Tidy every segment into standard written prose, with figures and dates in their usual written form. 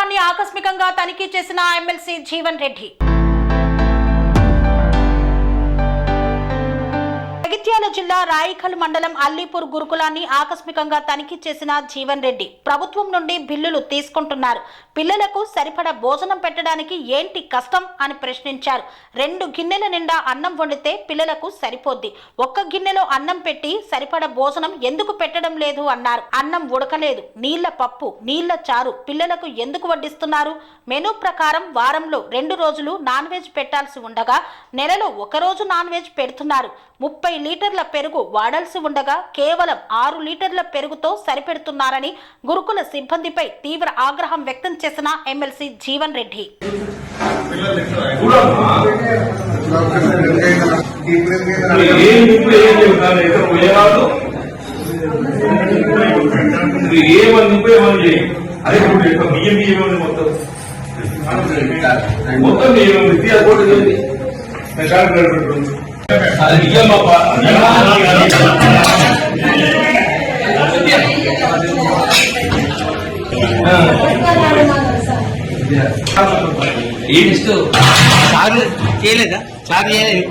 గురుకులాన్ని ఆకస్మికంగా తనిఖీ చేసిన ఎమ్మెల్సీ జీవన్ రెడ్డి. జగిత్యాల జిల్లా రాయికల్ మండలం అల్లీపూర్ గురుకులాన్ని ఆకస్మికంగా తనిఖీ చేసిన జీవన్ రెడ్డి ప్రభుత్వం నుండి బిల్లులు తీసుకుంటున్నారు, పిల్లలకు సరిపడా భోజనం పెట్టడానికి ఏంటి కష్టం అని ప్రశ్నించారు. 2 గిన్నెల నిండా అన్నం వండితే పిల్లలకు సరిపోద్ది, ఒక్క గిన్నెలో అన్నం పెట్టి సరిపడా భోజనం ఎందుకు పెట్టడం లేదు అన్నారు. అన్నం ఉడకలేదు, నీళ్ల పప్పు, నీళ్ల చారు పిల్లలకు ఎందుకు వడ్డిస్తున్నారు? మెనూ ప్రకారం వారంలో 2 రోజులు నాన్ వెజ్ పెట్టాల్సి ఉండగా నెలలో 1 రోజు నాన్ వెజ్ పెడుతున్నారు. 30 లీటర్ల పెరుగు వాడాల్సి ఉండగా కేవలం 6 లీటర్ల పెరుగుతో సరిపెడుతున్నారని గురుకుల సిబ్బందిపై తీవ్ర ఆగ్రహం వ్యక్తం చేసిన ఎమ్మెల్సీ జీవన్ రెడ్డి. అది చారు చేయలేదా? చారు చేయలేదు.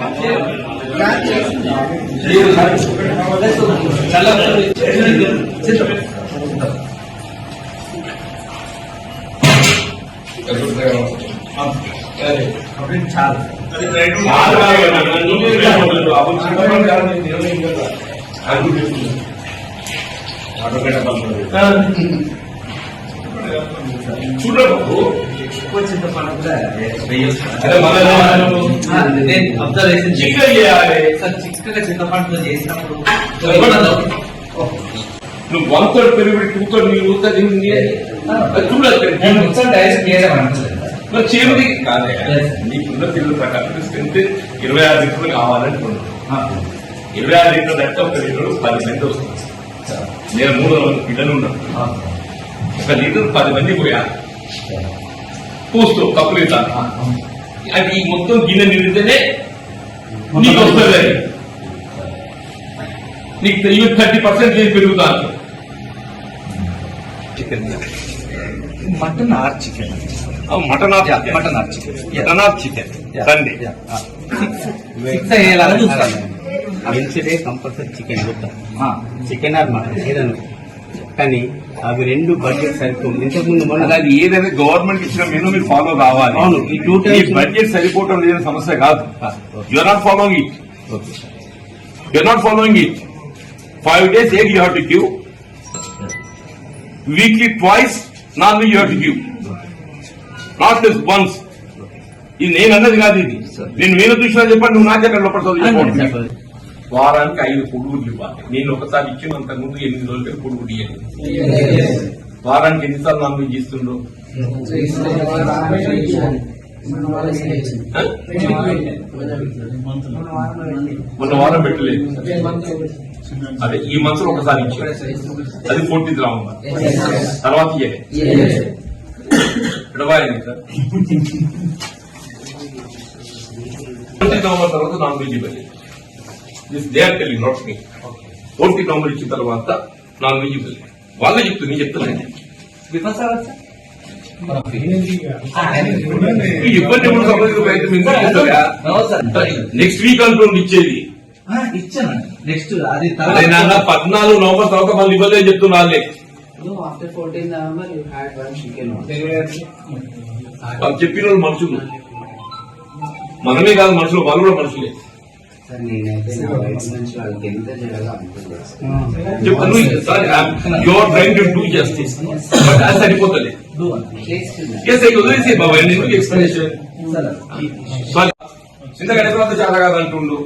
చూడబాబు అబ్జర్వేషన్ చిక్కగా చేయాలి. చిక్కగా చింతపండుతో చేసినప్పుడు నువ్వు 1/3 పెరుగు 2/3 నీళ్ళు చూడాలి. చేరుది కాదే నీకున్న పిల్లల ప్రకారం 26 లీటర్లు కావాలనుకున్నాను. 26 లీటర్లు అంటే 1 లీటర్ 10 మంది వస్తుంది. నేను 300 పిల్లలు ఉన్నాను. 1 లీటర్ 10 మంది పోయాలి. పోస్తూ కప్పులు ఇస్తాను. అది మొత్తం గిన్నె నిండితేనే నీకు వస్తుంది. నీకు 30% నేను పెరుగుతాను. Chicken mutton or chicken mutton or chicken mutton or chicken Sunday 6 అయ్యేలాగా చూస్తాను. Wednesday compulsory chicken chicken or mutton ఏదైనా, కానీ అవి 2 బడ్జెట్ సరిపోతుంది. ఇంతకుముందు మన అది ఏదైనా గవర్నమెంట్ ఇచ్చిన మెనూ మీరు ఫాలో కావాలి. అవును, ఈ 2 టైమ్స్ బడ్జెట్ సరిపోవటం లేని సమస్య కాదు. You're not following it. You're not following it. 5 days egg you have to give. Weekly twice non-veg you have to give. Not just once. ఇది నేను అన్నది కాదు. ఇది నేను మీరు చూసినా చెప్పండి. నువ్వు నాకే లోపల వారానికి 5 కొడుగుడ్లు ఇవ్వాలి. నేను ఒకసారి ఇచ్చిన అంతకుముందు 8 రోజులకి కొడుగుడ్డు ఇవ్వాలి. వారానికి ఎన్నిసార్లు నాన్ వెజ్ ఇస్తుండ్రు? మొన్న వారం పెట్టలేదు. అదే ఈ మంత్లో ఒకసారి ఇచ్చారు. అది 14th రావు. తర్వాత నవంబర్ తర్వాత నాన్ వెజ్ ఇవ్వాలి. They are telling, not me. 14th November ఇచ్చిన తర్వాత నాన్ వెజ్ ఇవ్వాలి. వాళ్ళే చెప్తుంది, నేను చెప్తున్నాను. ఇబ్బంది నెక్స్ట్ వీక్ అనుకోండి ఇచ్చేది. ఇచ్చాను నెక్స్ట్ అది 14 నవంబర్ తర్వాత మళ్ళీ ఇవ్వలేదు చెప్తున్నా. వాళ్ళే after 14 November you had one chicken. వాళ్ళు చెప్పిన వాళ్ళు మనుషులు, మనమే కాదు మనుషులు, వాళ్ళు కూడా మనుషులే. Your train to do justice, but అది సరిపోతుంది. వదిలేసే బాబా ఎందుకు ఎక్స్ప్లెనేషన్. చింతగడ్డ తర్వాత చాలా కాదంటుండు.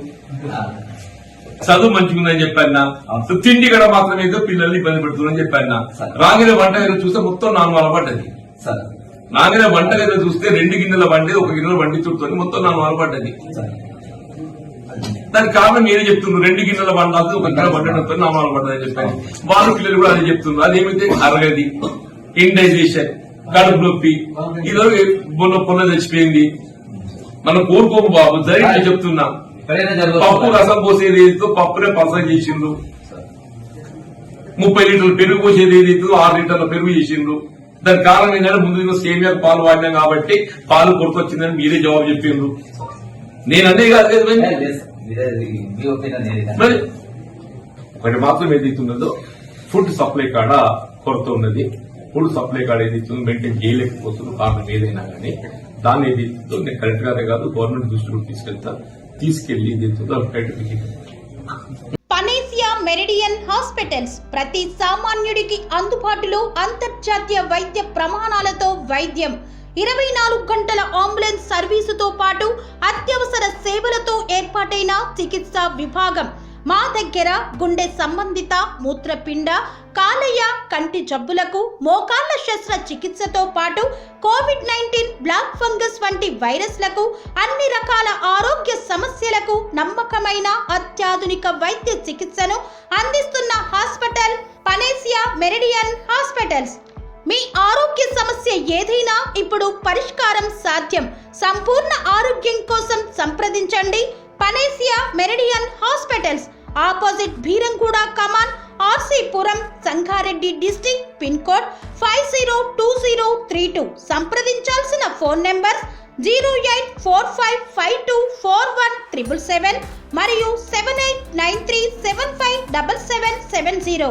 చదువు మంచిగుందని చెప్పాను. తిండి కూడా మాత్రం ఏదో పిల్లల్ని ఇబ్బంది పెడుతుందని చెప్పాను. రాగిన వంట ఏదో చూస్తే మొత్తం 4 వారాలు పడ్డది. నాగిన వంట ఏదో చూస్తే 2 గిన్నెల వండేది 1 గిన్నెల వండి చుడుతుంది, మొత్తం 4 వారాలు పడ్డది. దానికి కారణం ఏదో చెప్తున్నారు. 2 గిన్నెల వండాల్సి 1 గిన్నెల వండడంతో 4 వారాలు పడ్డదని చెప్పాను. వాళ్ళు పిల్లలు కూడా అదే చెప్తున్నారు. అదేమైతే అరగది, ఇండైజేషన్, కడుపు నొప్పి, ఈరోజు పొన్న తెచ్చిపోయింది. మనం కోరుకోము బాబు, జరిగి చెప్తున్నా. పప్పు రసం పోసేది ఏదైతే పప్పునే పరస చేసిండ్రు. 30 లీటర్లు పెరుగు పోసేది ఏదైతే 6 లీటర్ల పెరుగు చేసిండ్రు. దాని కారణం ఏంటంటే ముందు సేమియా పాలు వాడినాం కాబట్టి పాలు కొడుకొచ్చిందని మీరే జవాబు చెప్పిండ్రు. నేను అనే కాదు కదా మరి ఒకటి మాత్రం ఏదైతున్నదో ఫుడ్ సప్లై కాడ కొరత ఉన్నది. ఫుడ్ సప్లై కాడ ఏదైతుందో మెయింటైన్ చేయలేకపోతుంది కారణం ఏదైనా కానీ దాన్ని ఏదైతుందో నేను కరెక్ట్ గానే కాదు గవర్నమెంట్ దృష్టిలో తీసుకెళ్లి ఏదైతుందో పనేసియా మెరిడియన్ హాస్పిటల్స్ ప్రతి సామాన్యుడికి అందుబాటులో అంతర్జాతీయ వైద్య ప్రమాణాలతో వైద్యం, 24 గంటల అంబులెన్స్ సర్వీసుతో పాటు అత్యవసర సేవలతో ఏర్పాటైన చికిత్సా విభాగం. మా దగ్గర గుండె సంబంధిత, మూత్రపిండ, కాలేయ, కంటి జబ్బులకు, మోకాళ్ల శస్త్ర చికిత్సతో పాటు కోవిడ్-19, బ్లాక్ ఫంగస్ వంటి వైరస్లకు, అన్ని రకాల ఆరోగ్య సమస్యలకు నమ్మకమైన అత్యాధునిక వైద్య చికిత్సను అందిస్తున్న హాస్పిటల్ పనేసియా మెరిడియన్ హాస్పిటల్స్. మీ ఆరోగ్య సమస్య ఏదైనా ఇప్పుడు పరిష్కారం సాధ్యం. సంపూర్ణ ఆరోగ్యం కోసం సంప్రదించండి Panacea Meridian hospitals, opposite Bhiramguda Kaman, RC Puram, Sangareddy district, pin code 502032. సంప్రదించాల్సిన ఫోన్ నెంబర్ 0845524177 మరియు 7893757770.